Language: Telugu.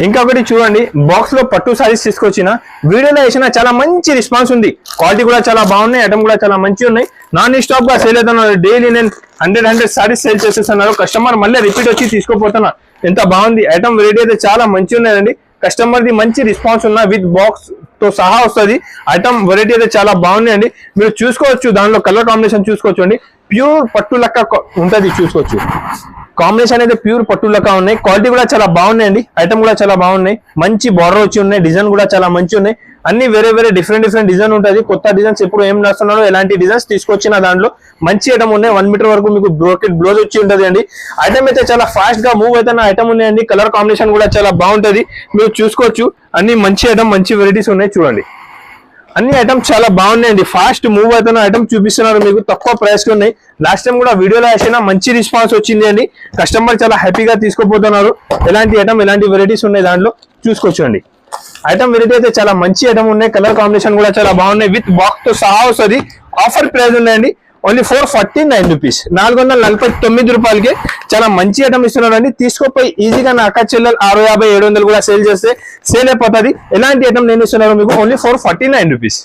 ఇంకొకటి చూడండి, బాక్స్ లో పట్టు సారీస్ తీసుకొచ్చిన వీడియోలో వేసిన చాలా మంచి రెస్పాన్స్ ఉంది. క్వాలిటీ కూడా చాలా బాగున్నాయి, ఐటమ్ కూడా చాలా మంచి ఉన్నాయి. నాన్ స్టాప్ గా సేల్ అవుతున్నారు. డైలీ నేను 100 సారీస్ సేల్ చేసేస్తున్నారు. కస్టమర్ మళ్ళీ రిపీట్ వచ్చి తీసుకోపోతున్నా. ఎంత బాగుంది ఐటమ్, వెరైటీ అయితే చాలా మంచి ఉన్నాయండి. కస్టమర్ ది మంచి రెస్పాన్స్ ఉన్న విత్ బాక్స్ తో సహా వస్తుంది. ఐటమ్ వెరైటీ అయితే చాలా బాగున్నాయండి. మీరు చూసుకోవచ్చు, దానిలో కలర్ కాంబినేషన్ చూసుకోవచ్చు అండి. ప్యూర్ పట్టు లెక్క ఉంటది, చూసుకోవచ్చు. కాంబినేషన్ అయితే ప్యూర్ పట్టు లెక్క ఉన్నాయి. క్వాలిటీ కూడా చాలా బాగున్నాయండి. ఐటమ్ కూడా చాలా బాగున్నాయి. మంచి బార్డర్ వచ్చి ఉన్నాయి. డిజైన్ కూడా చాలా మంచి ఉన్నాయి. అన్ని వేరే డిఫరెంట్ డిజైన్ ఉంటుంది. కొత్త డిజైన్స్ ఎప్పుడు ఏం రాస్తున్నారో ఎలాంటి డిజైన్స్ తీసుకొచ్చిన దాంట్లో మంచి ఐటమ్ ఉన్నాయి. 1 మీటర్ వరకు మీకు బ్రోకెట్ బ్లౌజ్ వచ్చి ఉంటుంది అండి. ఐటమ్ అయితే చాలా ఫాస్ట్ గా మూవ్ అవుతున్న ఐటమ్ ఉన్నాయండి. కలర్ కాంబినేషన్ కూడా చాలా బాగుంటది. మీరు చూసుకోవచ్చు, అన్ని మంచి ఐటమ్, మంచి వెరైటీస్ ఉన్నాయి. చూడండి, అన్ని ఐటమ్స్ చాలా బాగున్నాయండి. ఫాస్ట్ మూవ్ అవుతున్న ఐటమ్ చూపిస్తున్నారు మీకు. తక్కువ ప్రైస్ లో ఉన్నాయి. లాస్ట్ టైం కూడా వీడియోలో వేసినా మంచి రెస్పాన్స్ వచ్చింది అండి. కస్టమర్ చాలా హ్యాపీగా తీసుకోపోతున్నారు. ఎలాంటి ఐటమ్, ఎలాంటి వెరైటీస్ ఉన్నాయి దాంట్లో చూసుకోవచ్చు అండి. ఐటమ్ వెరైటీ అయితే చాలా మంచి ఐటమ్ ఉన్నాయి. కలర్ కాంబినేషన్ కూడా చాలా బాగున్నాయి. విత్ బాక్స్ తో సహా వస్తుంది. ఆఫర్ ప్రైస్ ఉన్నాయండి. ఓన్లీ 449 రూపీస్, 449 రూపాయలకి చాలా మంచి ఐటమ్ ఇస్తున్నారండి. తీసుకోపోయి ఈజీగా నా అక్క చెల్లెలు 650, 700 కూడా సేల్ చేస్తే సేల్ అయిపోతుంది. ఎలాంటి ఐటమ్ నేను ఇస్తున్నాను మీకు ఓన్లీ 449 రూపీస్.